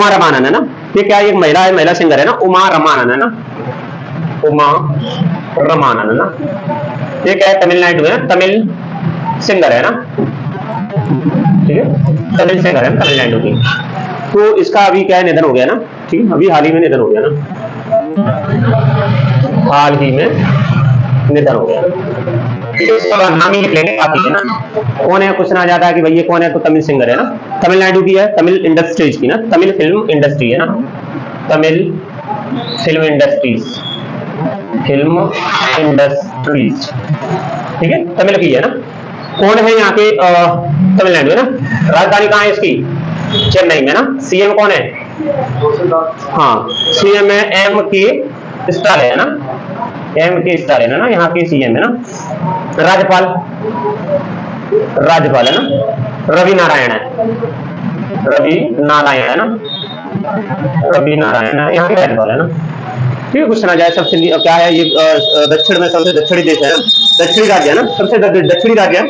उमा रमानन है ना, ये क्या एक महिला है, महिला सिंगर है ना, उमा रमानन है ना, उमा रमानन है ना, ये क्या है तमिलनाडु है, तमिल सिंगर है ना, ठीक है, तमिल सिंगर है तमिलनाडु की। तो इसका अभी क्या है निधन हो गया ना, ठीक है, अभी हाल ही में निधन हो गया ना, हाल ही में निधन हो गया। नाम ही लिख लेंगे काफी है ना। कौन है, क्वेश्चन आ जाता है कि भाई ये कौन है, तो तमिल सिंगर है ना, तमिलनाडु की है, तमिल इंडस्ट्रीज की ना, तमिल फिल्म इंडस्ट्री है ना, Tamil film industries, film industries, ठीक है, तमिल की है ना। कौन है यहाँ के, तमिलनाडु है ना। राजधानी कहाँ है इसकी, चेन्नई में ना। सीएम कौन है, हाँ सीएम है एम के स्टालिन है ना, एम के स्टालिन है ना, यहाँ के सीएम है ना। राज्यपाल, राज्यपाल है ना, रवि नारायण है, रवि नारायण है ना, रवि नारायण है यहाँ के राज्यपाल है ना। ठीक है, क्वेश्चन आ जाए सबसे क्या है ये, दक्षिण में सबसे दक्षिणी देश है ना, दक्षिणी राज्य है ना, सबसे दक्षिणी राज्य है,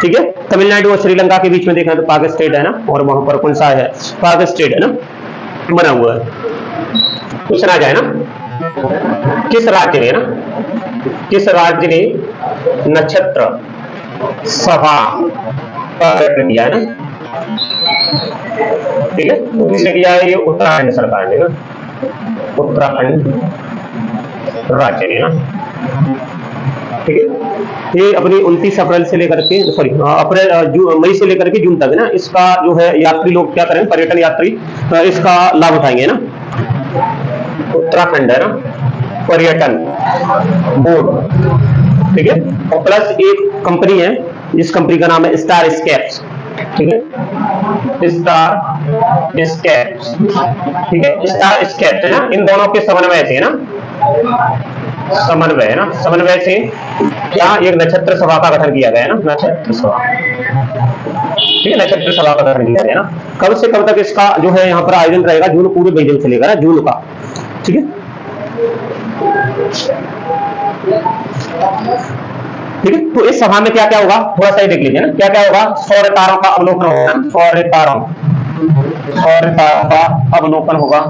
ठीक है। तमिलनाडु और श्रीलंका के बीच में देखा तो पाक स्टेट है ना, और वहां पर कौन सा है, पाक स्टेट है ना बना हुआ है। क्वेश्चन आ जाए ना, किस राज्य ने ना, किस राज्य ने नक्षत्र सभा का गठन किया है ना, ठीक है, किसने किया है, ये उत्तराखंड सरकार ने ना, उत्तराखंड राज्य ने ना, ठीक है। ये अपनी 29 अप्रैल से लेकर के सॉरी अप्रैल मई से लेकर के जून तक है ना, इसका जो है यात्री लोग क्या करें, पर्यटन यात्री इसका लाभ उठाएंगे ना। उत्तराखंड है ना पर्यटन बोर्ड, ठीक है, और प्लस एक कंपनी है जिस कंपनी का नाम है स्टार स्केप्स, ठीक है, स्टार स्केप्स, ठीक है, स्टार स्केप्स है ना, इन दोनों के समन्वय से है ना, समन्वय है ना, समन्वय से क्या एक नक्षत्र सभा का गठन किया गया है ना, नक्षत्र सभा, ठीक है, नक्षत्र सभा का गठन किया गया ना। कब से कब तक इसका जो है यहाँ पर आयोजन रहेगा, जून पूरे महीने चलेगा ना, जून का, ठीक है। ठीक है, तो इस सभा में क्या क्या होगा थोड़ा सा ही देख लीजिए ना, क्या क्या होगा, सौर तारों का अवलोकन होगा, सौर तारों का अवलोकन होगा,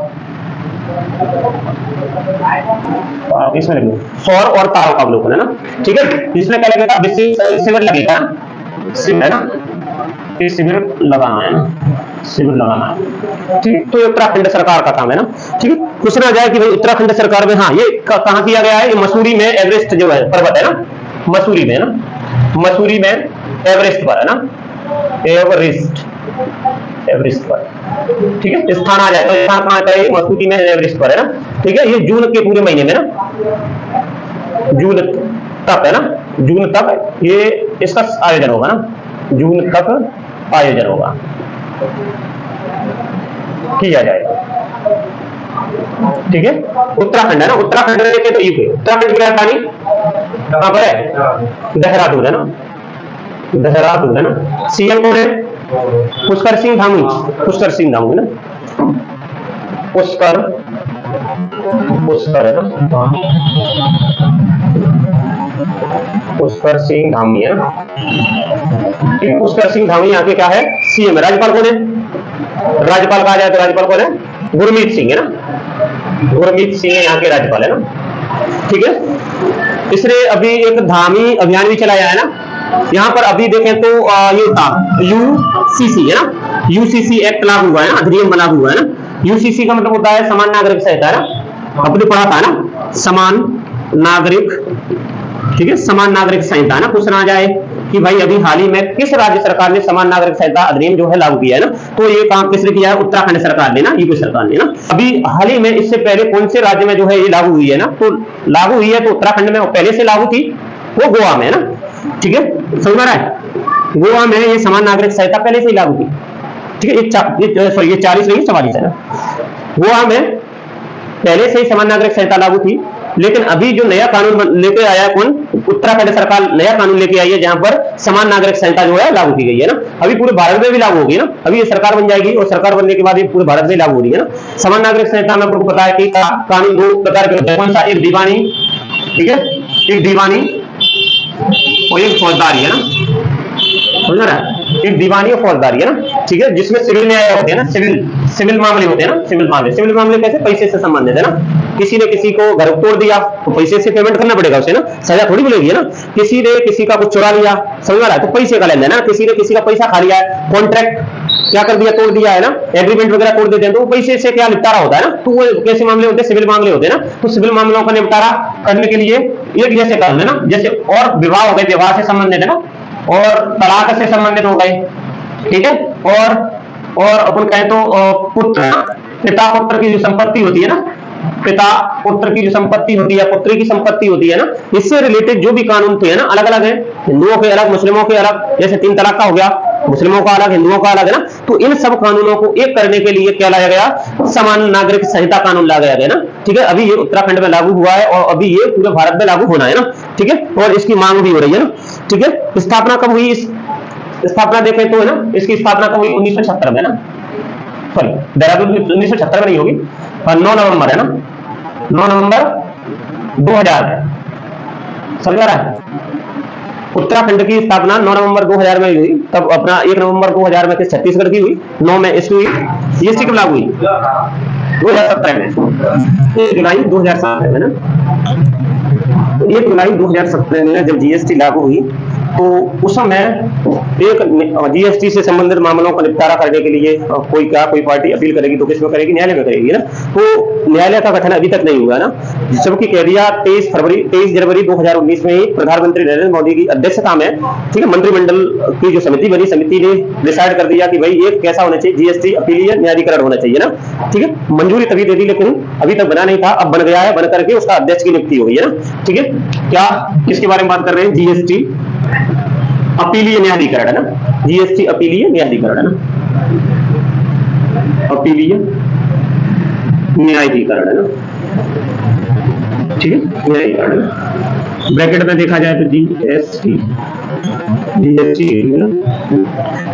इसमें लिखिए सौर और तारों का अवलोकन है ना, ठीक है। इसमें क्या लगेगा, शिविर लगेगा, शिविर है ना, शिविर लगाना है ना, शिविर लगाना है, ठीक। तो ये उत्तराखंड सरकार का काम है ना, ठीक है। क्वेश्चन आ जाए कि भाई उत्तराखंड सरकार में, हाँ ये कहाँ किया गया है, ये मसूरी में एवरेस्ट जो है पर्वत है ना, मसूरी में ना, मसूरी में एवरेस्ट पर है ना, एवरेस्ट, एवरेस्ट पर, ठीक है। स्थान आ जाए तो स्थान कहाँ पर है, मसूरी में एवरेस्ट पर है ना, ठीक है। ये जून के पूरे महीने में ना, जून तक है ना, जून तक ये इसका आयोजन होगा ना, जून तक आयोजन होगा, किया जाएगा, ठीक है। उत्तराखंड है ना, उत्तराखंड देखे तो यूपी, उत्तराखंड की राजधानी कहां पर है, देहरादून है ना, देहरादून है ना। सीएम कौन है, पुष्कर सिंह धामी, पुष्कर सिंह धामी ना, पुष्कर, पुष्कर है ना, पुष्कर सिंह धामी है ना, पुष्कर सिंह धामी यहाँ के क्या है, सीएम। राज्यपाल कौन है, राज्यपाल कहा जाए तो राज्यपाल कौन है, गुरमीत सिंह है ना, गुरमीत सिंह यहाँ के राज्यपाल है ना, ठीक है। इसने अभी एक धामी अभियान भी चलाया है ना, यहाँ पर अभी देखें तो ये था यूसीसी है ना, यूसीसी एक्ट लागू हुआ है ना, अधिनियम बना हुआ है ना। यूसीसी का मतलब होता है समान नागरिक संहिता है ना, अपने पढ़ा था ना, समान नागरिक, ठीक है, समान नागरिक संहिता है ना। क्वेश्चन आ जाए कि भाई अभी हाल ही में किस राज्य सरकार ने समान नागरिक संहिता अधिनियम जो है लागू किया है ना, तो ये काम किसने किया है, उत्तराखंड सरकार ने ना, यूपी सरकार ने ना। अभी हाल ही में इससे पहले कौन से राज्य में जो है ये लागू हुई है ना, तो लागू हुई है तो उत्तराखंड में पहले से लागू थी, वो गोवा में ना, ठीक है, समझ में आ रहा है। गोवा में ये समान नागरिक संहिता पहले से ही लागू थी, ठीक है। ये 40 नहीं 44 है ना, गोवा में पहले से ही समान नागरिक संहिता लागू थी, लेकिन अभी जो नया कानून लेके आया कौन, उत्तराखंड सरकार नया कानून लेके आई है, जहां पर समान नागरिक संहिता जो है लागू की गई है ना। अभी पूरे भारत में भी लागू होगी ना, अभी ये सरकार बन जाएगी और सरकार बनने के बाद ये पूरे भारत में लागू हो रही है ना। समान नागरिक संहिता में आपको पता है कि कानून दो प्रकार के होते हैं, कौन सा, एक दीवानी, ठीक है, एक दीवानी और एक फौजदारी है ना, समझ रहा है? एक दीवानी और फौजदारी है ना, ठीक है, जिसमें सिविल न्याय होते हैं ना, सिविल मामले होते हैं ना, सिविल मामले कैसे? पैसे से संबंधित है ना, किसी ने किसी को घर तोड़ दिया तो पैसे से पेमेंट करना पड़ेगा उसे ना, सजा थोड़ी मिलेगी ना। किसी ने किसी का कुछ चुरा लिया, समझ रहा है, तो पैसे का लेन देन है ना, किसी ने किसी का पैसा खा लिया है, कॉन्ट्रैक्ट क्या कर दिया, तोड़ दिया है ना, एग्रीमेंट वगैरह तोड़ देते हैं, तो पैसे से क्या निपटारा होता है ना, तो वो कैसे मामले होते हैं? सिविल मामले होते हैं ना। तो सिविल मामलों का निपटारा करने के लिए एक जैसे कानून है ना, जैसे और विवाह हो गए, विवाह से संबंधित है ना, और तलाक से संबंधित हो गए, ठीक है, और अपन कहें तो पुत्र, पिता पुत्र की जो संपत्ति होती है ना, पिता पुत्र की जो संपत्ति होती है, पुत्री की संपत्ति होती है ना, इससे रिलेटेड जो भी कानून थे ना, अलग अलग है, हिंदुओं के अलग, मुस्लिमों के अलग, जैसे 3 तलाक का हो गया, मुस्लिमों का अलग, हिंदुओं का अलग है ना। तो इन सब कानूनों को एक करने के लिए क्या लाया गया? समान नागरिक संहिता कानून लाया गया ना, ठीक है। अभी ये उत्तराखंड में लागू हुआ है और अभी ये पूरे भारत में लागू होना है ना, ठीक है, और इसकी मांग भी हो रही है ना, ठीक है। स्थापना कब हुई? स्थापना देखें तो है ना, इसकी स्थापना कब हुई? 1976 में ना, सॉरी देहरादून 1976 में नहीं होगी, 9 नवंबर है ना, 9 नवंबर 2000 में, समझ रहा है? उत्तराखंड की स्थापना 9 नवंबर 2000 में हुई, तब अपना 1 नवंबर 2000 में छत्तीसगढ़ की हुई, 9 में इसकी हुई, जीएसटी कब लागू हुई? 2017 में, 1 जुलाई 2017 में ना, 1 जुलाई 2017 में जब जीएसटी लागू हुई, तो उस समय एक जीएसटी से संबंधित मामलों का निपटारा करने के लिए कोई पार्टी अपील करेगी तो किसमें करेगी? न्यायालय में करेगी ना। तो न्यायालय का गठन अभी तक नहीं हुआ ना, जबकि कह दिया 23 जनवरी 2019 में ही प्रधानमंत्री नरेंद्र मोदी की अध्यक्षता में, ठीक है, मंत्रिमंडल की जो समिति बनी, समिति ने डिसाइड कर दिया कि भाई ये कैसा होना चाहिए, जीएसटी अपीलीय न्यायाधिकरण होना चाहिए ना, ठीक है। मंजूरी तभी दे दी, लेकिन अभी तक बना नहीं था, अब बन गया है, बन करके उसका अध्यक्ष की नियुक्ति हुई है ना, ठीक है। क्या किसके बारे में बात कर रहे हैं? जीएसटी अपीलीय न्यायाधिकरण है ना, जीएसटी अपीलीय न्यायाधिकरण है ना, अपीलीय न्यायाधिकरण है ना, ठीक है, न्यायाधिकरण। ब्रैकेट में देखा जाए तो जीएसटी है ना,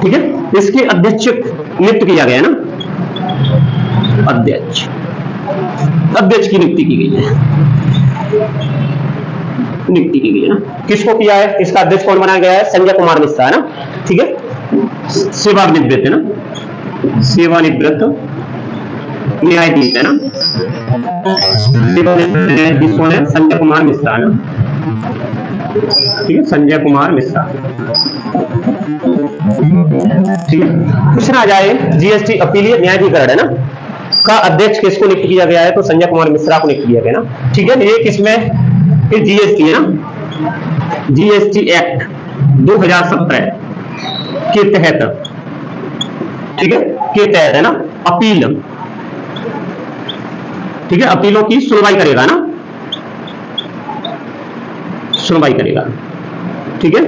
ठीक है। इसके अध्यक्ष नियुक्त किया गया है ना, अध्यक्ष की नियुक्ति की गई है, नियुक्ति की गई है ना। किसको किया है? इसका अध्यक्ष कौन बनाया गया है? संजय कुमार मिश्रा है ना, ठीक है, सेवानिवृत्त है ना, सेवानिवृत्त न्यायाधीश है ना, न्यायाधीश कौन है? संजय कुमार मिश्रा है ना, ठीक है, संजय कुमार मिश्रा, ठीक है। पूछना जाए जीएसटी अपीलीय न्यायाधिकरण है ना का अध्यक्ष किसको नियुक्त किया गया है? तो संजय कुमार मिश्रा को नियुक्त किया गया ना, ठीक है। ये किसमें? जीएसटी है ना, जीएसटी एक्ट 2017 के तहत, ठीक है, के तहत है ना, अपील, ठीक है, अपीलों की सुनवाई करेगा ना, सुनवाई करेगा, ठीक है।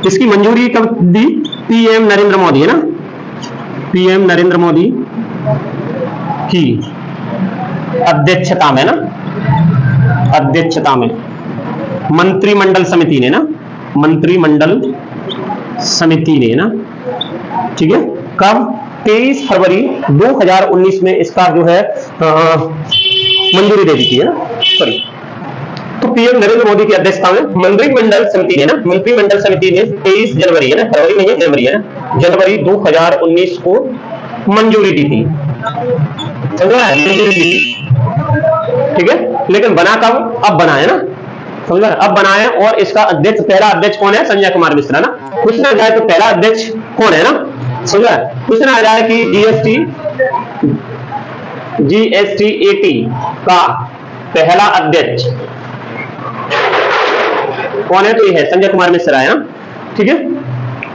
इसकी मंजूरी कब दी? पीएम नरेंद्र मोदी है ना, पीएम नरेंद्र मोदी की अध्यक्षता में ना, अध्यक्षता में मंत्रिमंडल समिति ने ना, मंत्रिमंडल समिति ने ना, ठीक है, कब? 23 फरवरी 2019 में इसका जो है मंजूरी दे दी थी है ना, सॉरी। तो पीएम नरेंद्र मोदी की अध्यक्षता में मंत्रिमंडल समिति ने ना, मंत्रिमंडल समिति ने 23 जनवरी है ना, फरवरी नहीं है, जनवरी है ना, जनवरी 2019 को मंजूरी दी थी, समझा है? मंजूरी दी थी, ठीक है। लेकिन बना कब? अब बना है ना, समझा? अब बना है, और इसका अध्यक्ष, पहला अध्यक्ष कौन है? संजय कुमार मिश्रा ना। पूछना जाए तो पहला अध्यक्ष कौन है ना, समझा? पूछना जाए कि जीएसटी का पहला अध्यक्ष कौन है? तो ये है संजय कुमार मिश्रा है ना, ठीक है।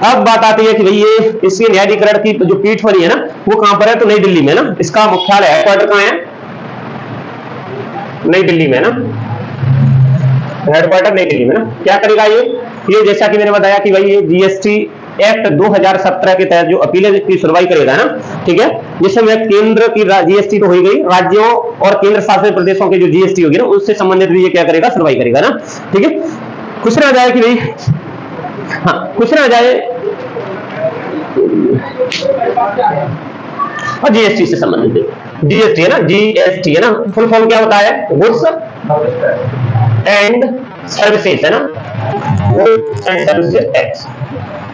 अब बात आती है कि भाई ये इसके न्यायाधिकरण की जो पीठ बनी है ना, वो कहां पर है? तो नई दिल्ली में ना, इसका मुख्यालय हेडक्वार्टर कहां है? नई दिल्ली में ना, हेडक्वार्टर नई दिल्ली में ना। क्या करेगा ये जैसा कि मैंने बताया कि भाई ये जीएसटी एक्ट 2017 के तहत जो अपील की सुनवाई करेगा ना, ठीक है, जिसमें केंद्र की जीएसटी तो हो गई, राज्यों और केंद्र शासित प्रदेशों की जो जीएसटी होगी ना, उससे संबंधित भी ये क्या करेगा? सुनवाई करेगा ना, ठीक है। कुछ ना जाए कि भाई, हाँ, कुछ ना जाए और जीएसटी से संबंधित, जीएसटी है ना, जीएसटी है ना, फुल फॉर्म क्या होता है? गुड्स एंड सर्विसेज है ना, गुड्स एंड सर्विसेज टैक्स,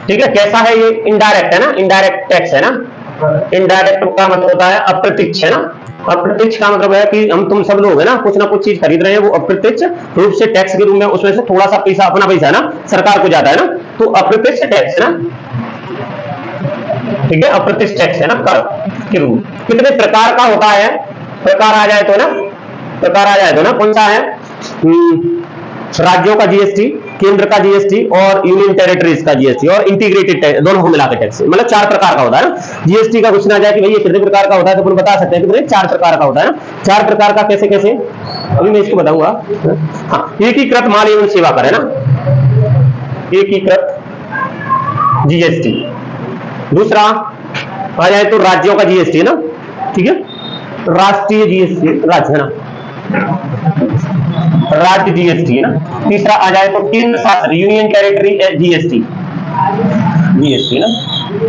ठीक है, कैसा है ये? इनडायरेक्ट है ना, इनडायरेक्ट टैक्स है ना। इनडायरेक्ट का मतलब होता है अप्रत्यक्ष, है ना। अप्रत्यक्ष का मतलब है कि हम तुम सब लोग है ना कुछ चीज खरीद रहे हैं, वो अप्रत्यक्ष रूप से टैक्स के रूप में उसमें से थोड़ा सा पैसा, अपना पैसा है ना, सरकार को जाता है ना, तो अप्रत्यक्ष टैक्स है ना। ठीक है, अप्रत्यक्ष टैक्स है ना, कर के रूप। कितने प्रकार का होता है? प्रकार आ जाए तो ना, प्रकार आ जाए तो ना, कौन सा है? राज्यों का जीएसटी, केंद्र का जीएसटी और यूनियन टेरिटरीज का जीएसटी और इंटीग्रेटेड टैक्स, दोनों को मिलाकर टैक्स, मतलब 4 प्रकार का होता है ना। जीएसटी का क्वेश्चन आ जाए कि भाई ये कितने प्रकार का होता है, तो अपन बता सकते हैं कि 4 प्रकार का होता है ना। 4 प्रकार का कैसे कैसे, अभी मैं इसको बताऊंगा। हाँ, एकीकृत माल एवं सेवा कर, है ना, एकीकृत जीएसटी। दूसरा आ जाए तो राज्यों का जीएसटी, है ना, ठीक है, राष्ट्रीय जीएसटी, राज्य, है ना, राज्य जीएसटी, है ना। तीसरा आ जाए तो केंद्र शासित, यूनियन टेरिटरी जीएसटी, जीएसटी ना।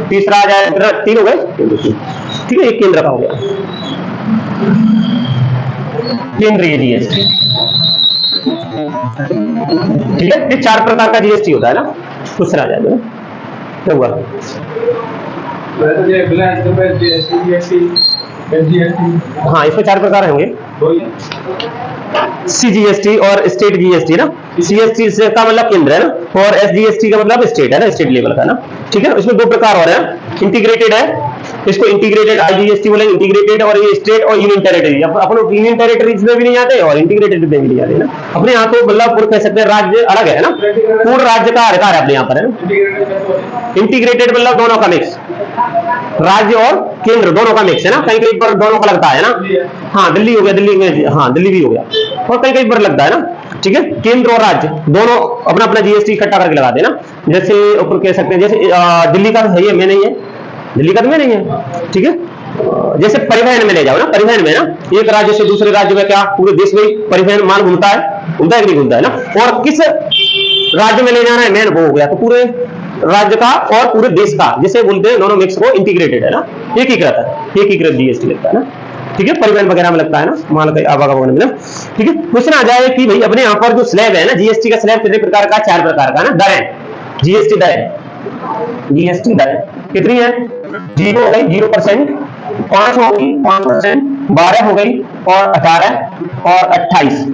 तीसरा आ जाए, 3 हो गए, ठीक है, एक केंद्र का हो गया, केंद्रीय जीएसटी। ठीक है, ये 4 प्रकार का जीएसटी होता है ना। दूसरा आ जाएगा क्या हुआ? हाँ, इसमें 4 प्रकार होंगे, सीजीएसटी और स्टेट जीएसटी ना। सीएसटी का मतलब केंद्र है ना, और एसजीएसटी का मतलब स्टेट है ना, स्टेट लेवल का ना। ठीक है, इसमें 2 प्रकार हो रहे हैं। इंटीग्रेटेड है, इसको इंटीग्रेटेड आईजीएसटी बोले, इंटीग्रेटेड, और ये स्टेट और यूनियन टेरिटरी। अपन यूनियन टेरिटरीज में भी नहीं आते और इंटीग्रेटेड में भी नहीं आते ना। अपने यहाँ तो मतलब पूरा कह सकते हैं राज्य अलग है ना, पूर्ण राज्य का अधिकार है अपने यहाँ पर, है ना। इंटीग्रेटेड मतलब दोनों का मिक्स, राज्य और केंद्र दोनों का मिक्स है ना। कहीं कहीं पर दोनों का लगता है ना। हाँ, दिल्ली हो गया, दिल्ली में, हाँ दिल्ली भी हो गया, और कहीं कहीं पर लगता है ना। ठीक है, केंद्र और राज्य दोनों अपना अपना जीएसटी इकट्ठा करके लगाते हैं ना। जैसे ऊपर कह सकते हैं, जैसे दिल्ली का है ये, में नहीं है, दिल्ली का तो में नहीं है। ठीक है, जैसे परिवहन में ले जाओ ना, परिवहन में ना, एक राज्य से दूसरे राज्य में क्या पूरे देश में परिवहन माल घूमता है कि नहीं घूमता है ना। और किस राज्य में ले जाना है मेन, वो हो गया, तो पूरे राज्य का और पूरे देश का, जिसे बोलते हैं दोनों मिक्स को इंटीग्रेटेड है ना, एकीकृत है, एकीकृत जीएसटी लगता है ना। ठीक है, परिवहन वगैरह में लगता है ना, माल का आवागमन में ना। ठीक है, क्वेश्चन आ जाए कि भाई अपने यहाँ पर जो स्लैब है ना, जीएसटी का स्लैब कितने प्रकार का? 4 प्रकार का ना। दरें, जीएसटी दरें, जीएसटी दरें कितनी है? 0 हो गई 0%, 5 हो गई 5%, 12 हो गई, और 18 और 28।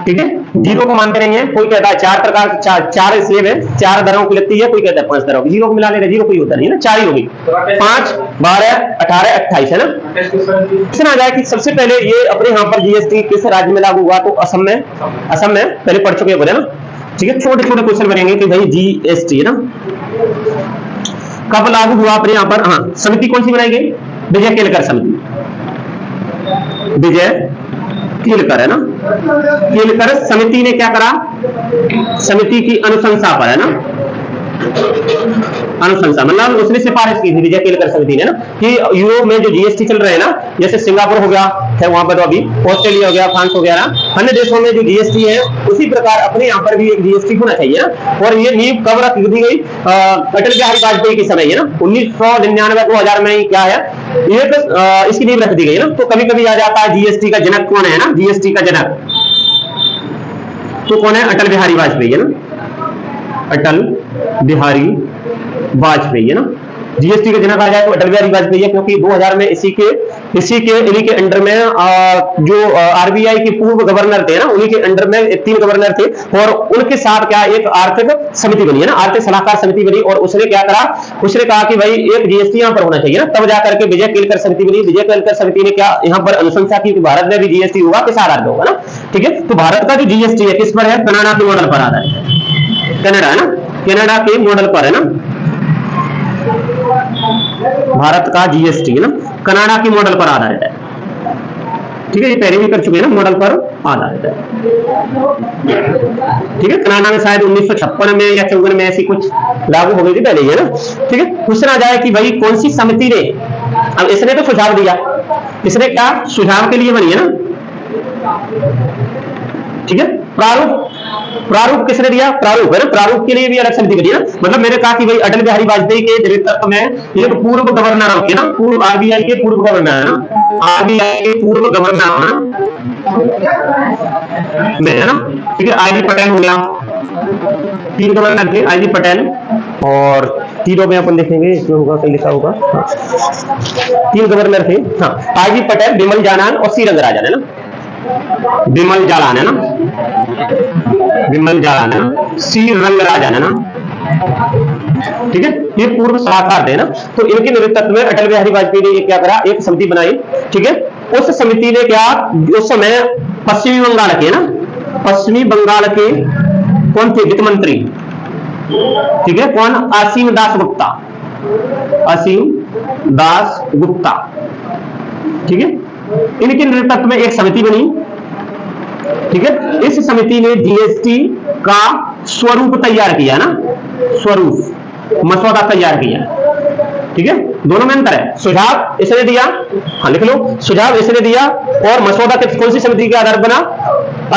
ठीक है, 0 को मानते नहीं है। कोई कहता है 4 प्रकार, 4 स्लेब है, 4 दरों की लगती है, कोई कहता है 5 दरों की। 0 को मिला लेगा, 0 कोई होता नहीं है ना, 4 ही होगी, 5, 12, 18, 28 है ना। क्वेश्चन आ जाए कि सबसे पहले ये अपने यहाँ पर जीएसटी किस राज्य में लागू हुआ? तो असम में, असम में पहले पढ़ चुके बोले ना। ठीक है, छोटे छोटे क्वेश्चन बनेंगे कि भाई जीएसटी है ना कब लागू हुआ अपने यहाँ पर। हाँ, समिति कौन सी बनाई गई? विजय केलकर समिति, विजय केलकर है ना। केलकर समिति ने क्या करा? समिति की अनुशंसा पर, है ना, अनुशंसा मतलब उसने सिफारिश की थी विजय केलकर समिति ने ना, कि यूरोप में जो जीएसटी चल रहे हैं ना, जैसे सिंगापुर हो गया है वहां पर, तो अभी ऑस्ट्रेलिया हो गया, फ्रांस हो गया ना, अन्य देशों में जो जीएसटी है उसी प्रकार अपने यहाँ पर भी एक जीएसटी होना चाहिए ना। और ये नींव कब रख दी गई? अटल बिहारी वाजपेयी के समय है ना, 1999-2000 में क्या है, एक इसकी नींव रख दी गई ना। तो कभी कभी आ जाता है जीएसटी का जनक कौन है ना, जीएसटी का जनक तो कौन है? अटल बिहारी वाजपेयी है ना, अटल बिहारी वाजपेयी है ना। जीएसटी का जनक आ जाए तो अटल बिहारी वाजपेयी है, क्योंकि 2000 में इन्हीं के अंडर में जो आरबीआई के पूर्व गवर्नर थे ना, उन्हीं के अंडर में 3 गवर्नर थे, और उनके साथ क्या एक आर्थिक समिति बनी है ना, आर्थिक सलाहकार समिति बनी। और उसने क्या करा? उसने कहा कि भाई एक जीएसटी यहाँ पर होना चाहिए ना, तब जाकर के विजय केलकर समिति बनी। विजय केलकर समिति ने क्या यहाँ पर अनुशंसा की कि भारत में भी जीएसटी होगा, किस आधार पर होगा ना। ठीक है, तो भारत का जो जीएसटी है किस पर है? कनाडा के मॉडल पर आधारित है, कनाडा है ना, कनाडा के मॉडल पर है ना। भारत का जीएसटी है ना कनाडा के मॉडल पर आधारित है। ठीक है, ये पहले भी कर चुके हैं ना, मॉडल पर आधारित है। ठीक है, कनाडा में शायद 1956 में या 54 में ऐसी कुछ लागू हो गई थी पहले, है ना। ठीक है, क्वेश्चन आ जाए कि भाई कौन सी समिति ने, अब इसने तो सुझाव दिया, इसने क्या सुझाव के लिए बनी है ना। ठीक है, प्रारूप किसने दिया? प्रारूप है ना, प्रारूप के लिए भी अलग समिति बनी है ना। मतलब मैंने कहा कि भाई अटल बिहारी वाजपेयी के नेतृत्व में एक पूर्व गवर्नर है ना, पूर्व आरबीआई के पूर्व गवर्नर है ना, आरबीआई के पूर्व गवर्नर है ना। ठीक है, आई जी पटेल हो गया, 3 गवर्नर थे, आई जी पटेल, और तीनों में अपन देखेंगे इसमें होगा कहीं लिखा होगा, हाँ। 3 गवर्नर थे, हाँ, आरजी पटेल, बिमल जालान और सी रंगराजन, है ना, बिमल जालान, है ना, बिमल जालान, है ना, सी रंगराजन, है ना, ठीक है। ये पूर्व सलाहकार थे ना। तो इनके नेतृत्व में अटल बिहारी वाजपेयी ने ये क्या करा, एक समिति बनाई, ठीक है। उस समिति ने क्या, उस समय पश्चिमी बंगाल के ना, पश्चिमी बंगाल के कौन थे वित्त मंत्री, ठीक है, कौन, असीम दास गुप्ता, असीम दास गुप्ता, ठीक है। इनके नेतृत्व में एक समिति बनी, ठीक है। इस समिति ने जीएसटी का स्वरूप तैयार किया ना, स्वरूप मसौदा तैयार किया, ठीक है। दोनों में अंतर है, सुझाव इसने दिया, हाँ लिख लो, सुझाव इसने दिया और मसौदा कौन सी समिति के आधार पर बना,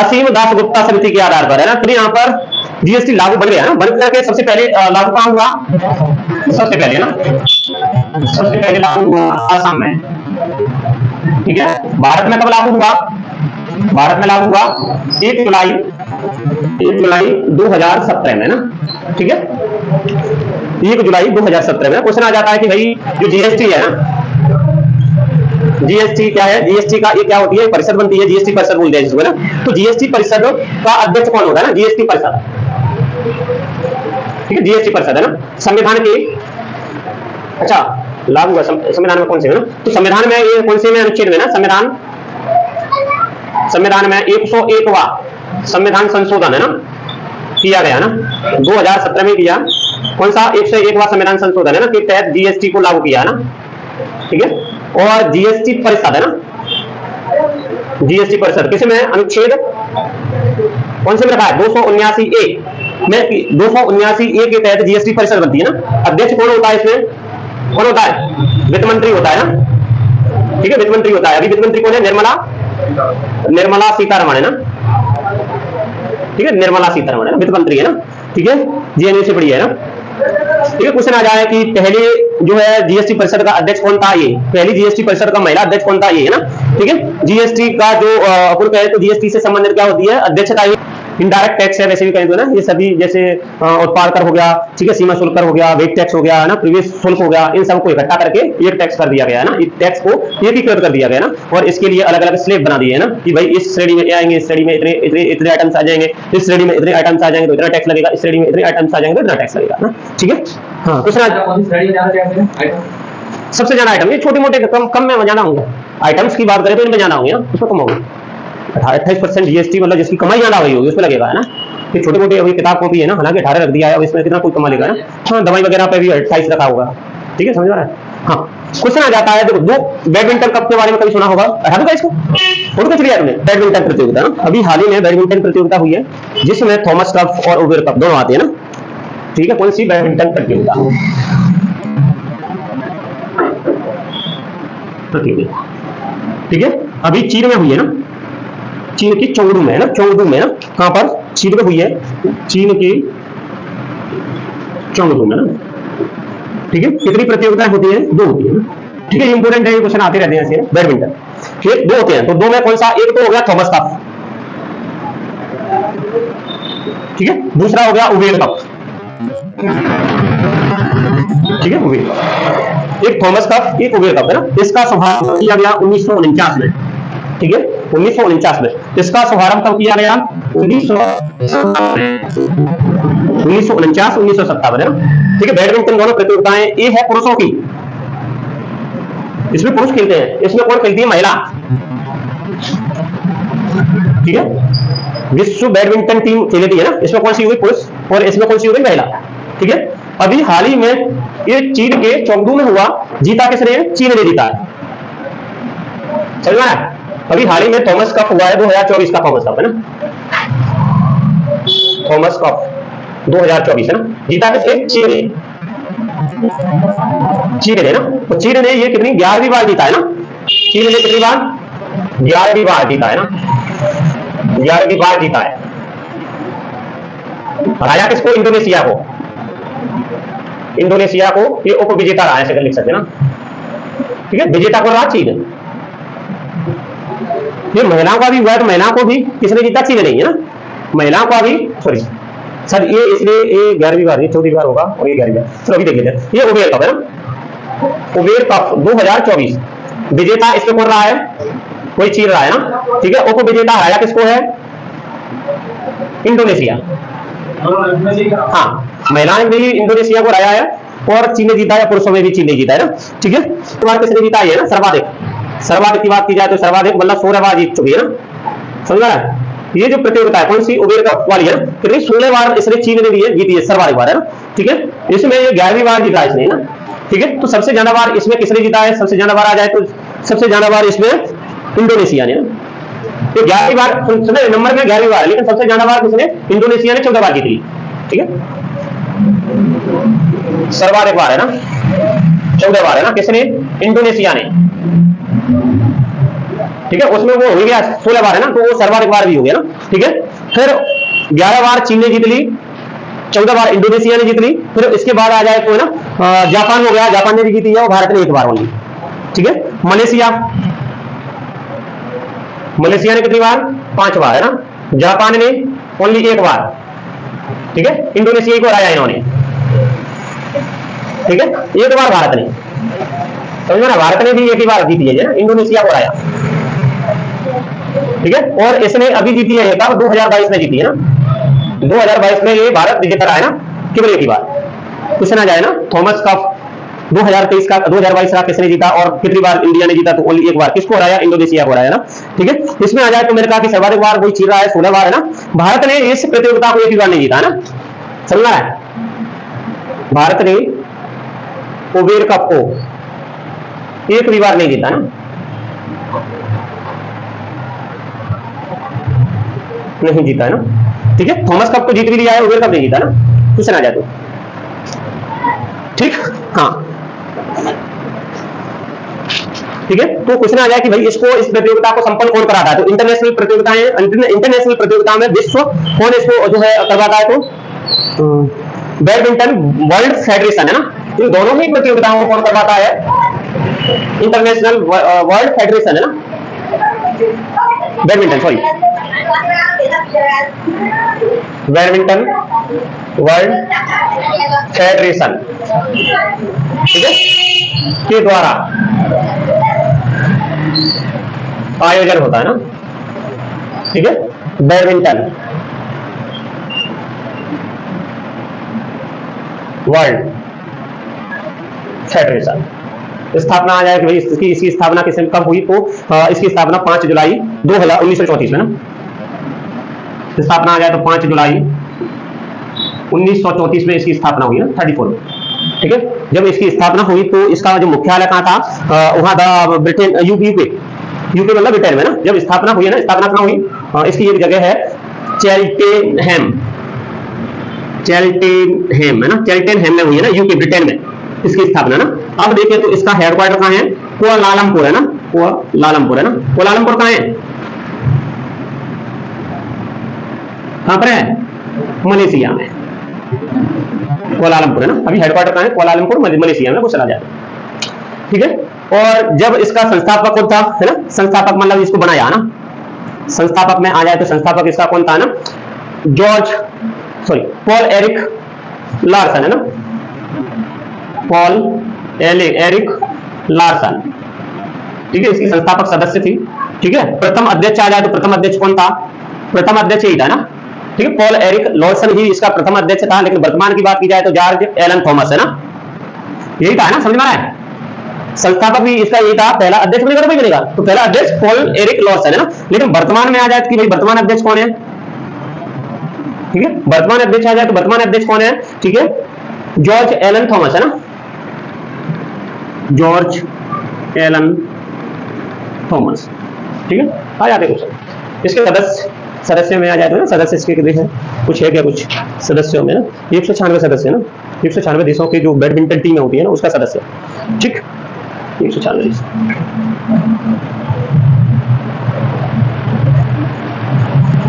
असीम दास गुप्ता समिति के आधार पर, है ना। तो यहाँ पर जीएसटी लागू बन गया ना, बन करके सबसे पहले लागू कहां हुआ, सबसे पहले ना, सबसे पहले लागू हुआ आसाम में, ठीक है। भारत में कब लागू हुआ, भारत में लागू हुआ 1 जुलाई 2017 में ना, ठीक है, 1 जुलाई 2017 में। क्वेश्चन आ जाता है कि भाई जो जीएसटी है ना, जीएसटी क्या है, जीएसटी का ये क्या होती है, परिषद बनती है, जीएसटी परिषद बोलते हैं जिसको, ना। तो जीएसटी परिषद का अध्यक्ष कौन होता है ना, जीएसटी परिषद, ठीक है, जीएसटी परिषद, है ना। संविधान के, अच्छा लागू हुआ संविधान में कौन से है ना, तो संविधान में ये कौन से में अनुच्छेद में ना, संविधान में 101वां संविधान संशोधन, है ना, किया गया ना, 2017 में किया। कौन सा 101वां संविधान संशोधन, है ना, के तहत जीएसटी को लागू किया, है ना, ठीक है। और जीएसटी परिषद, है ना, जीएसटी परिषद किसे में, अनुच्छेद कौन से में रखा है, 279A में, 279A के तहत जीएसटी परिषद बनती है ना। अध्यक्ष कौन होता है इसमें, कौन होता है, वित्त मंत्री होता है ना, ठीक है, वित्त मंत्री होता है। अभी वित्त मंत्री कौन है, निर्मला सीतारमण, है ना, ठीक है, निर्मला सीतारमण, है ना, वित्त मंत्री, है ना, ठीक है, जेएनयू से पढ़ी है ना, ठीक है। क्वेश्चन आ जाए कि पहले जो है जीएसटी परिषद का अध्यक्ष कौन था, ये पहली जीएसटी परिषद का महिला अध्यक्ष कौन था, ये, है ना, ठीक है। जीएसटी का जो अपन कहें तो जीएसटी से संबंधित क्या होती है, अध्यक्षता, इनडायरेक्ट टैक्स है वैसे भी कहें तो ना, ये सभी जैसे उत्पाद कर हो गया, ठीक है, सीमा शुल्क कर हो गया, वेट टैक्स हो गया, है ना, प्रवेश शुल्क हो गया, इन सबको इकट्ठा करके एक टैक्स कर दिया गया, है ना, इस टैक्स को एकीकृत कर दिया गया ना। और इसके लिए अलग अलग स्लैब बना दिए, है ना, कि भाई इस श्रेणी में आएंगे, इस श्रेणी में इतने आइटम्स आ जाएंगे, इस श्रेणी में इतने आइटम्स आ जाएंगे तो इतना टैक्स लगेगा, इस श्रेणी में इतने आइटम्स आ जाएंगे तो इतना टैक्स लगेगा ना, ठीक है। हाँ, सबसे ज्यादा आइटम, ये छोटे मोटे कम में ज्यादा होंगे, आइटम्स की बात करें तो इनमें ज्यादा होंगे, उसमें कम होगी। 28% जीएसटी मतलब जिसकी कमाई ज्यादा हुई होगी उसमें लगेगा, है ना। फिर छोटे मोटे अभी किताब कॉपी है ना, हालांकि 18 रख दिया है, अब इसमें कितना कोई कमा लेगा ना। हाँ, दवाई वगैरह पे भी 28 रखा होगा, ठीक है, समझ रहा है। हाँ, क्वेश्चन आ जाता है, देखो, दो बैडमिंटन कप के बारे में कभी सुना होगा, हटा दूंगा इसको, फोटो खींच लिया तुमने, बैडमिंटन प्रतियोगिता ना, अभी हाल ही में बैडमिंटन प्रतियोगिता हुई है जिसमें थॉमस कप और उबेर कप दोनों आते हैं ना, ठीक है। कौन सी बैडमिंटन प्रतियोगिता, ठीक है, अभी चीन में हुई है ना, चीन की चोंगडू में, है ना, चोंगडू में ना, कहां पर, चीन में हुई है, चीन की चोंगडू में ना, ठीक है। कितनी प्रतियोगिताएं होती है, 2 होती है ना, ठीक है। इंपोर्टेंट है, क्वेश्चन आते रहते हैं ऐसे, बैडमिंटन, ठीक, 2 होते हैं, तो 2 में कौन सा, एक तो हो गया थॉमस कप, ठीक है, दूसरा हो गया उबेर कप, ठीक है, उबेर कप, एक थॉमस कप, एक उबेर कप, है ना। इसका शुभारंभ किया गया 1949 में, ठीक है, 1949 में। इसका शुभारंभ कब किया गया, 1949 1957, है ना, ठीक है। बैडमिंटन दोनों प्रतियोगिताएं, ये है पुरुषों की, इसमें पुरुष खेलते हैं, इसमें कौन खेलती है, महिला, ठीक है। विश्व बैडमिंटन टीम खेलती है ना, इसमें कौन सी हुई, पुरुष, और इसमें कौन सी हुई, महिला, ठीक है। अभी हाल ही में ये चीन के चोंगडू में हुआ, जीता किसने, चीन ने जीता है, समझ में आया। अभी हाल ही में थॉमस कप हुआ है, 2024 का थॉमस कप, है ना, थॉमस कप 2024, है ना, जीता किसने, चीन ने, चीन ने ना। तो चीन ने ये कितनी 11वीं बार जीता है ना, चीन ने कितनी बार, 11वीं बार जीता है ना, 11वीं बार जीता है। हराया किसको, इंडोनेशिया को, इंडोनेशिया को, ये उप विजेता रहा, ऐसे लिख सकते हैं ना, ठीक है, विजेता को रहा चीन। ये महिलाओं का भी हुआ है, तो महिलाओं को भी किसने जीता, चीन नहीं, है ना, महिलाओं का भी, सॉरी, सर ये इसलिए ये 11वीं बार, ये 14वीं बार होगा और ये 11वीं बार। चलो अभी देख लेते हैं। ये उबेर कप है ना, उबेर कप 2024 विजेता इसमें कौन रहा है, कोई चीन रहा है ना, ठीक है। उप विजेता हराया किसको है, इंडोनेशिया। हाँ, महिलाएं भी इंडोनेशिया को हराया है और चीन ने जीता है, पुरुषों में भी चीन ने जीता है ना, ठीक है। इस बार किसने जीता है ना, सर्वाधिक की बात की जाए तो सर्वाधिक मतलब 16 बार जीत चुकी है ना, समझ रहा है। ये जो प्रतियोगिता है कौन सी, उबेर कप वाली है, कितनी 16 बार इसने चीन ने जीती है, सर्वाधिक बार है ना, ठीक है। इसमें ये 11वीं बार जीता इसने ना, ठीक है। तो सबसे ज्यादा बार इसमें किसने जीता है, सबसे ज्यादा बार आ जाए तो सबसे ज्यादा बार इसमें इंडोनेशिया ने ना, तो 11वीं बार नंबर में 11वीं बार है, लेकिन सबसे ज्यादा बार किसने, इंडोनेशिया ने 14 बार जीती, ठीक है। सर्वाधिक बार है ना, 14 बार है ना, किसने, इंडोनेशिया ने, ठीक है। उसमें वो हो गया 16 बार है ना, तो वो सर्वाधिक बार भी हो गया ना, ठीक है। फिर 11 बार चीन ने जीत ली, 14 बार इंडोनेशिया ने जीत ली। फिर इसके बाद आ जाए तो ना जापान हो गया, जापान ने भी जीती है और भारत ने एक बार होगी, ठीक है। मलेशिया ने कितनी बार, 5 बार है ना, जापान ने ओनली 1 बार, ठीक है। इंडोनेशिया को हराया इन्होंने, ठीक है। 1 बार भारत ने, समझो ना, भारत ने भी 1 ही बार जीती है ना, इंडोनेशिया को हराया, ठीक है। और इसने अभी जीती है 2022 में जीती है ना, 2022 में ये भारत विजेता रहा है ना, केवल 1 ही बार। क्वेश्चन आ जाए ना, थॉमस कप 2023 का 2022 का किसने जीता और कितनी बार इंडिया ने जीता, तो ओनली 1 बार, किसको हराया, इंडोनेशिया को हराया ना, ठीक है। इसमें आ जाए तो मैंने कहा कि सर्वाधिक बार वही चीन रहा है, 16 बार है ना। भारत ने इस प्रतियोगिता को 1 ही बार नहीं जीता है ना, समझना है। भारत ने उबेर कप को 1 भी बार नहीं जीता ना, नहीं जीता है ना, ठीक है। थॉमस कप को जीत भी लिया है, उबेर कप नहीं जीता ना, क्वेश्चन आ जाए तो, ठीक। हाँ, ठीक है। तो क्वेश्चन आ जाए कि भाई इसको, इस प्रतियोगिता को संपन्न कौन कराता है, तो इंटरनेशनल प्रतियोगिताएं, इंटरनेशनल प्रतियोगिता में विश्व कौन इसको जो है करवाता है, तो बैडमिंटन वर्ल्ड फेडरेशन है ना, इन दोनों ही प्रतियोगिताओं को कौन करवाता है, इंटरनेशनल वर्ल्ड फेडरेशन है ना, badminton sorry badminton world federation, ठीक है, के द्वारा आयोजन होता है ना, ठीक है। बैडमिंटन वर्ल्ड फेडरेशन स्थापना आ जाए कि भाई इसकी स्थापना किस कब हुई, तो इसकी स्थापना 5 जुलाई 1934 में ना, स्थापना आ जाए तो 5 जुलाई 1934 में इसकी स्थापना हुई ना, 34 में, ठीक है। जब इसकी स्थापना हुई तो इसका जो मुख्यालय कहाँ था, वहां था ब्रिटेन, यूके मतलब ब्रिटेन में ना। जब स्थापना हुई है ना, स्थापना कहाँ हुई, इसकी एक जगह है चेल्टेनहैम है ना, चेल्टेनहैम में हुई है ना, यूके ब्रिटेन में इसकी स्थापना ना। अब देखिए तो इसका हेडक्वार्टर कहाँ है, कुआलालंपुर है ना, कुआलालंपुर है ना। कुआलालंपुर कहाँ है, कहां पर है, मलेशिया में, कुआलालंपुर है ना। अभी हेडक्वार्टर कहां है, कुआलालंपुर मलेशिया में, वो चला जाए, ठीक है। और जब इसका संस्थापक कौन था, है ना, संस्थापक मतलब इसको बनाया ना, संस्थापक में आ जाए तो संस्थापक इसका कौन था ना, पॉल एरिक लार्सन है ना, पॉल एरिक लार्सन, ठीक है, इसकी संस्थापक सदस्य थी, ठीक है। प्रथम अध्यक्ष आ जाए तो प्रथम अध्यक्ष कौन था, प्रथम अध्यक्ष ही था ना, ठीक है, पॉल एरिक लॉर्सन ही इसका प्रथम अध्यक्ष था। लेकिन वर्तमान की बात की जाए तो जॉर्ज एलन थॉमस है ना, यही था ना, समझ में आया। संस्थापक भी इसका यही था, पहला अध्यक्ष बनेगा तो भाई बनेगा, तो पहला अध्यक्ष पॉल एरिक लॉर्सन है ना। लेकिन वर्तमान में आ जाए कि भाई वर्तमान अध्यक्ष कौन है, ठीक है, वर्तमान अध्यक्ष आ जाए तो वर्तमान अध्यक्ष कौन है, ठीक है, जॉर्ज एलन थॉमस है ना, जॉर्ज एलन थॉमस, ठीक है। आ जाते क्वेश्चन इसके सदस्य में आ जाते हैं ना, सदस्य इसके कितने हैं, कुछ है क्या, कुछ सदस्यों में ना 196 सदस्य है ना, 196 देशों की जो बैडमिंटन टीम होती है ना, उसका सदस्य, ठीक, 196।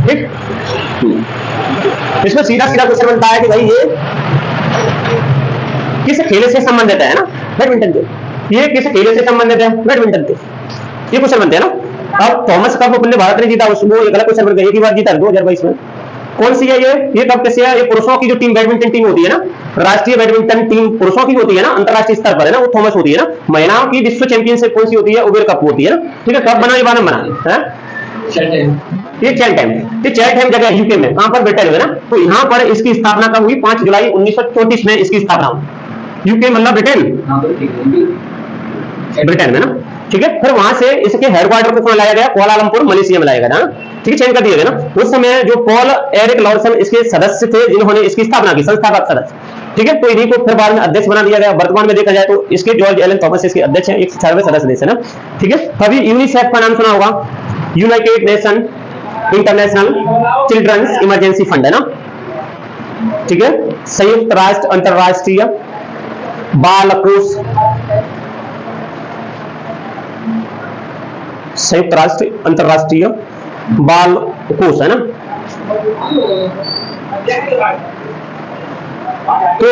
ठीक, इसमें सीधा क्वेश्चन बनता है कि भाई ये किस खेल से संबंधित है ना, बैडमिंटन के, ये किस खेल से संबंधित है, बैडमिंटन के, ये क्वेश्चन बनते हैं ना। अब थॉमस कप अपने भारत ने जीता, उसको एक अलग क्वेश्चन बन गया, एक ही बार जीता 2022 में, कौन सी है ये कब कैसे है? ये पुरुषों की जो टीम बैडमिंटन टीम होती है ना, राष्ट्रीय बैडमिंटन टीम पुरुषों की होती है ना, अंतरराष्ट्रीय स्तर पर है ना, वो थॉमस होती है ना। महिलाओं की विश्व चैंपियनशिप कौन सी होती है? उबेर कप होती है ना, ठीक है। कब बना? ये बारम बना है, ये चैल्टहम, ये चैल्टहम जगह यूके में, कहां पर? ब्रिटेन में ना। तो यहां पर इसकी स्थापना कब हुई? 5 जुलाई 1934 में इसकी स्थापना हुई। यूके मतलब ब्रिटेन, ब्रिटेन में ना, ठीक है। फिर वहां से इसके हेडक्वार्टर को कहां लाया गया? कुआलालंपुर मलेशिया में लाया गया ना, ठीक है, चेंज कर दिया गया ना। उस समय जो पॉल एरिक लॉर्सन इसके सदस्य थे जिन्होंने इसकी स्थापना की, संस्थापक सदस्य, ठीक है। तो इन्हीं को फिर बाद में अध्यक्ष बना दिया गया। वर्तमान में देखा जाए तो इसके जॉर्ज एलन थॉमस इसके अध्यक्ष हैं, 196वें सदस्य देश है ना, ठीक है। तभी यूनिसेफ का नाम सुना होगा, United Nation International Children's Emergency Fund है ना, ठीक है। संयुक्त राष्ट्र अंतरराष्ट्रीय बाल कोष, संयुक्त राष्ट्र अंतरराष्ट्रीय बाल कोष है ना। तो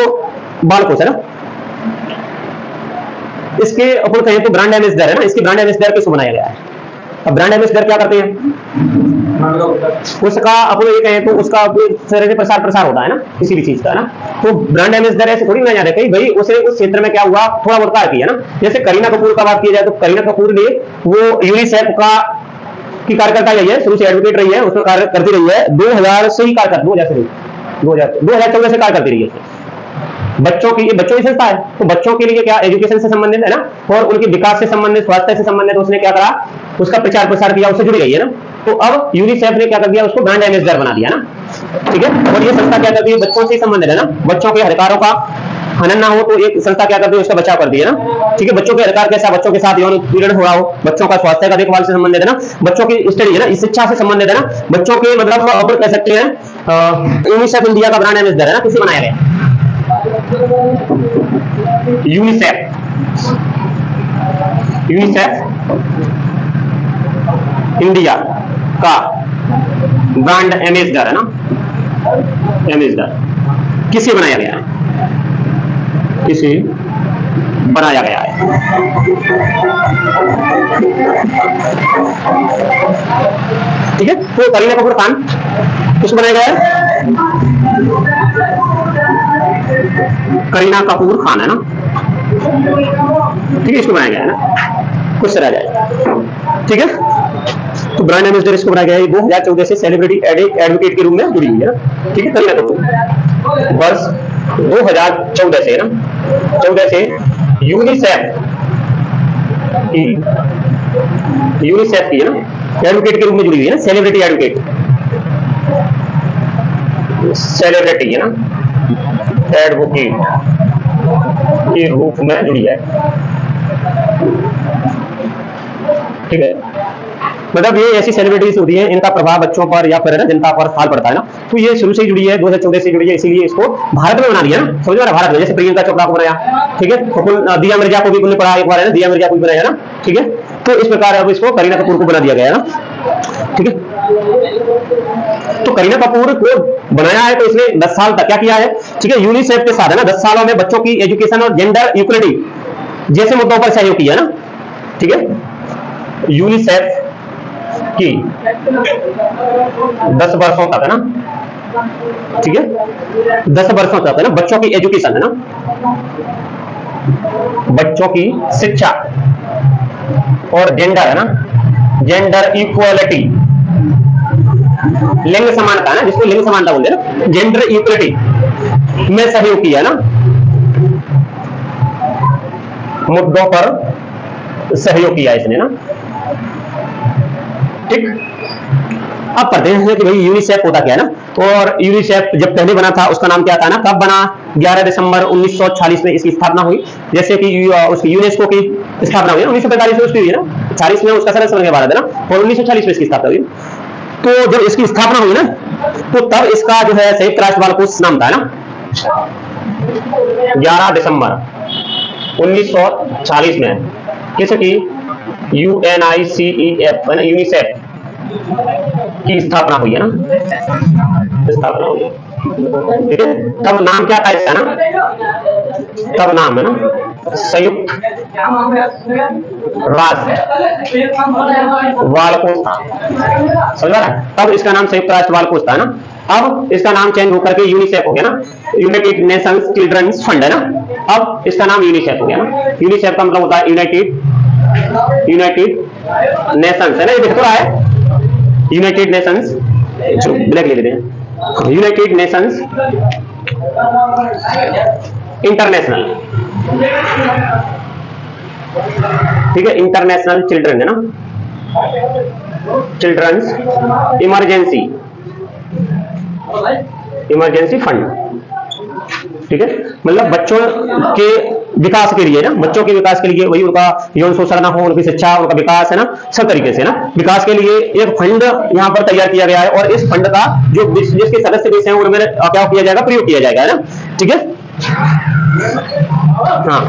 बाल कोष है ना, इसके अपन कहें तो ब्रांड एम्बेसडर है ना, इसके ब्रांड एम्बेसडर किसको बनाया गया है? अब ब्रांड एम्बेसडर क्या करते हैं? उसका अपन ये कहें तो उसका तरह से प्रसार होता है ना किसी भी चीज का ना। तो ब्रांड एम्बेसडर ऐसे थोड़ी बनाया जाता है भाई उसे उस क्षेत्र में क्या हुआ थोड़ा बहुत कार्य किया ना। जैसे करीना कपूर का बात किया जाए तो करीना कपूर ने वो यूनिसेफ का की कार्यकर्ता रही है, शुरू से एडवोकेट रही है, उसमें कार्य करती रही है। 2000 से ही कार्य 2014 से कार्य करती रही है। बच्चों की, ये बच्चों की संस्था है तो बच्चों के लिए क्या एजुकेशन से संबंधित है ना, और उनके विकास से संबंधित, स्वास्थ्य से संबंधित उसने क्या करा, उसका प्रचार प्रसार किया, उससे जुड़ी गई है ना। तो अब यूनिसेफ ने क्या कर दिया, उसको ब्रांड एम्बेसडर बना दिया ना, ठीक है। और ये संस्था क्या करती है, बच्चों से संबंधित है ना, बच्चों के अधिकारों का हनन ना हो तो एक संस्था क्या करती है, उसका बचाव करती है ना, ठीक है। बच्चों के अधिकार कैसा, बच्चों के साथ यौन उत्पीड़न हो रहा हो, बच्चों का स्वास्थ्य का देखभाल से संबंधित है ना, बच्चों की स्टडी है ना, शिक्षा से संबंधित है ना, बच्चों के मतलब अपन कह सकते हैं यूनिसेफ इंडिया का ब्रांड एम्बेसडर है ना, किसे बनाया गया? यूनिसेफ इंडिया का ब्रांड एम्बेसडर है ना, एम्बेसडर किसे बनाया गया है? किसे बनाया गया है? ठीक है। तो करीना कपूर खान किसको बनाया गया है? करीना कपूर खान है ना, ठीक है, इसको बनाया गया है ना, कुछ तरह जाए, ठीक है। तो ब्रांड एम्बेसडर इसको बनाया गया है। 2014 से सेलिब्रिटी एडवोकेट के रूप में जुड़ी हुई है ना, ठीक है। करीना कपूर वर्ष 2014 से ना, 14 से यूनिसेफ की है ना एडवोकेट के रूप में जुड़ी हुई है ना, सेलिब्रिटी एडवोकेट, सेलिब्रिटी है ना एडवोकेट के रूप में जुड़ी है, ठीक है। मतलब ये ऐसी सेलिब्रिटीज होती है इनका प्रभाव बच्चों पर या फिर जनता पर फाल पड़ता है ना। तो ये शुरू से ही जुड़ी है, 2014 से जुड़ी है, इसीलिए इसको भारत में बना दिया ना, समझ में, भारत में। जैसे प्रियंका चोपड़ा को बनाया, ठीक है, तो दिया मिर्जा को भी उन्होंने पढ़ा एक बार है ना, दिया मिर्जा को भी बनाया ना, ठीक है। तो इस प्रकार अब इसको करीना कपूर को बना दिया गया है ना, ठीक है। तो करीना कपूर को बनाया है तो इसने 10 साल तक क्या किया है, ठीक है, यूनिसेफ के साथ है ना, 10 सालों में बच्चों की एजुकेशन और जेंडर इक्वलिटी जैसे मुद्दों पर सहयोग किया ना, ठीक है। यूनिसेफ की 10 वर्षों तक है ना, ठीक है, 10 वर्षों तक है ना, बच्चों की एजुकेशन है ना, बच्चों की शिक्षा और जेंडर है ना, जेंडर इक्वालिटी, लिंग समानता है ना, जिसको लिंग समानता बोलते हैं ना, जेंडर इक्वालिटी में सहयोग किया ना, मुद्दों पर सहयोग किया इसने ना, ठीक। अब पढ़ते हैं कि भाई यूनिसेफ होता क्या है ना। और यूनिसेफ जब पहले बना था उसका नाम क्या था ना, कब बना, 11 दिसंबर 1946 में इसकी स्थापना हुई। जैसे कि उसकी यूनेस्को की स्थापना हुई 1945 में, उसकी हुई है ना, 40 में उसका सदस्य बन गया भारत है ना, और 1946 में इसकी स्थापना हुई। तो जब इसकी स्थापना हुई ना तो तब इसका जो है संयुक्त राष्ट्र बाल कोष नाम था ना, 11 दिसंबर 1940 में किसी की UNICEF है ना, यूनिसेफ की स्थापना हुई है ना, स्थापना हुई, ठीक है। तब नाम क्या था इसका ना, तब नाम है ना संयुक्त राष्ट्र बाल कोष था, समझ रहा है। तब इसका नाम संयुक्त राष्ट्र बाल कोष था ना, अब इसका नाम चेंज होकर के यूनिसेफ हो गया ना, यूनाइटेड नेशंस चिल्ड्रंस फंड है ना, अब इसका नाम यूनिसेफ हो गया ना। यूनिसेफ का मतलब होता है यूनाइटेड नेशंस, है ना, ये दिख तो रहा है यूनाइटेड नेशंस, ब्लैक ले लेते हैं, यूनाइटेड नेशंस इंटरनेशनल, ठीक है, इंटरनेशनल चिल्ड्रन है ना, चिल्ड्रंस इमरजेंसी फंड, ठीक है, मतलब बच्चों के विकास के लिए ना, बच्चों के विकास के लिए, वही उनका यौन शोषण ना हो, उनकी शिक्षा, उनका विकास है ना, सब तरीके से ना विकास के लिए एक फंड यहाँ पर तैयार किया गया है, और इस फंड का जो जिसके सदस्य देश हैं उनमें क्या किया जाएगा, प्रयोग किया जाएगा, है ना, ठीक है। हाँ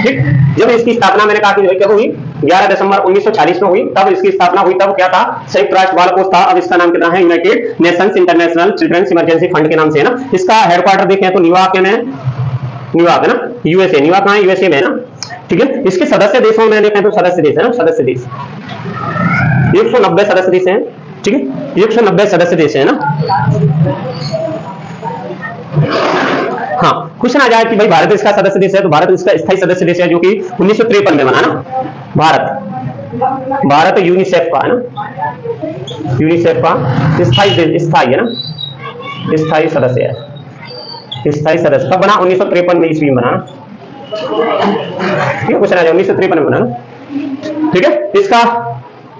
ठीक, जब इसकी स्थापना मैंने कहा कि कब हुई, 11 दिसंबर 1940 में हुई, तब इसकी स्थापना हुई, तब क्या था, संयुक्त राष्ट्र बाल कोष था, अब इसका नाम कितना है, United Nations International Children's Emergency Fund के नाम से है ना। इसका हेडक्वार्टर देखें तो न्यूयॉर्क में, न्यूयॉर्क है ना, यूएसए, न्यूयॉर्क कहां है, यूएसए में है ना, ठीक है। इसके सदस्य देशों में देखें तो सदस्य देश है ना, सदस्य देश 190 सदस्य देश हैं, ठीक है, 190 सदस्य देश है ना। हाँ, क्वेश्चन आ जाए कि भाई भारत इसका सदस्य देश है, तो भारत इसका स्थायी सदस्य देश है, जो कि 1953 में बना ना, भारत यूनिसेफ का है ना, यूनिसेफ का स्थायी है ना, स्थायी सदस्य है, स्थायी सदस्य कब बना, 1953 में ईस्वी में बना ना, ठीक है, क्वेश्चन आ जाए 1953 में बना ना, ठीक है। इसका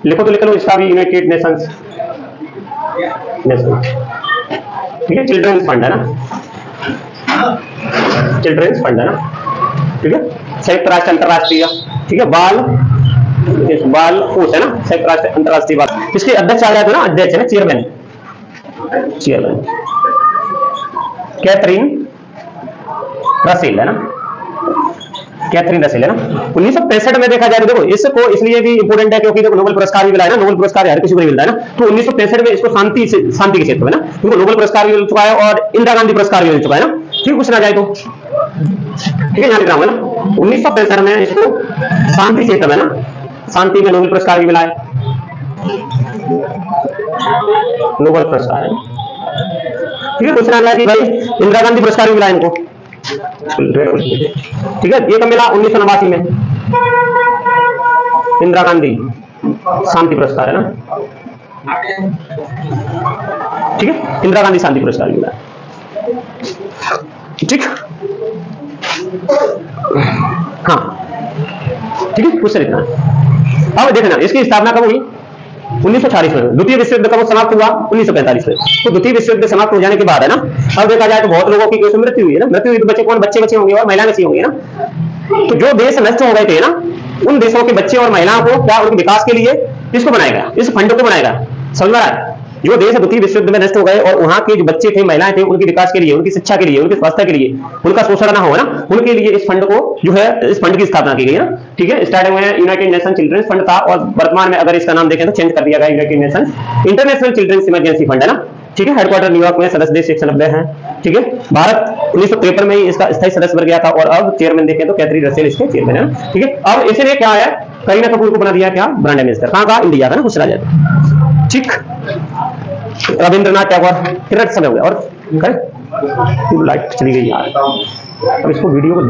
लिखो तो लिख लो, इसका भी यूनाइटेड नेशंस, ठीक है, चिल्ड्रंस फंड है ना, चिल्ड्रंस फंड है ना, ठीक है, संयुक्त राष्ट्र अंतरराष्ट्रीय, ठीक है, बाल कोष है ना, संयुक्त राष्ट्र अंतरराष्ट्रीय बाल, इसके अध्यक्ष आ जाते हैं ना, अध्यक्ष है ना, चेयरमैन कैथरीन रसेल है ना, कैथरीन रसेल है ना। 1965 में देखा जाए तो देखो, इसको इसलिए भी इंपोर्टेंट है क्योंकि देखो नोबेल पुरस्कार भी मिला है ना, नोबेल पुरस्कार हर किसी को मिलता है ना, तो 1965 में इसको शांति के क्षेत्र में ना, इनको नोबेल पुरस्कार भी मिल चुका है और इंदिरा गांधी पुरस्कार भी मिल चुका है ना, ठीक, कुछ ना जाए तो, ठीक है, यहाँ लिख रहा हूं ना, 1965 में इसको शांति क्षेत्र में ना, शांति में नोबेल पुरस्कार भी मिला है, नोबेल पुरस्कार है, ठीक है, कुछ ना कि भाई इंदिरा गांधी पुरस्कार भी मिला है इनको, ठीक है। ये कब मिला, 1989 में, इंदिरा गांधी शांति पुरस्कार है ना, ठीक है, इंदिरा गांधी शांति पुरस्कार मिला, ठीक, हाँ, ठीक है, कुछ इतना। अब देखना इसकी स्थापना कब हुई, 1940 में। द्वितीय विश्व युद्ध कब समाप्त हुआ, 1945 में। तो द्वितीय विश्व युद्ध समाप्त हो जाने के बाद है ना, अब देखा जाए तो बहुत लोगों की केस में मृत्यु हुई है ना, मृत्यु हुई तो बच्चे कौन, बच्चे होंगे और महिला बची होंगी ना। तो जो देश नष्ट हो गए थे ना, उन देशों के बच्चे और महिलाओं को क्या उनके विकास के लिए इसको बनाया गया, इस फंड को बनाया गया, समझ में आ रहा है। जो देश द्वितीय विश्व युद्ध में नष्ट हो गए और वहां के जो बच्चे थे, महिलाएं थे, उनके विकास के लिए, उनकी शिक्षा के लिए, उनके स्वास्थ्य के लिए, उनका शोषण ना हो ना, उनके लिए इस फंड को जो है, इस फंड की स्थापना की गई है ना, ठीक है। स्टार्टिंग में यूनाइटेड नेशन चिल्ड्रंस फंड था और वर्तमान में अगर इसका नाम देखें तो चेंज कर दिया गया, United Nation International Children's Emergency Fund है ना, ठीक है। हेडक्वार्टर न्यूयॉर्क में, सदस्य देश 190 है, ठीक है। भारत 1953 में ही इसका स्थायी सदस्य बन गया था और अब चेयरमैन देखें तो कैथरीन रसेल इसके चेयरमैन है ना, ठीक है। अब इसने क्या है, करीना कपूर को बना दिया क्या, ब्रांड एम्बेसडर, कहां का, इंडिया का ना, कुछ राजा, ठीक। रविंद्रनाथ टैगोर, तिरट समय हो गया और लाइट चली गई यार, अब इसको वीडियो को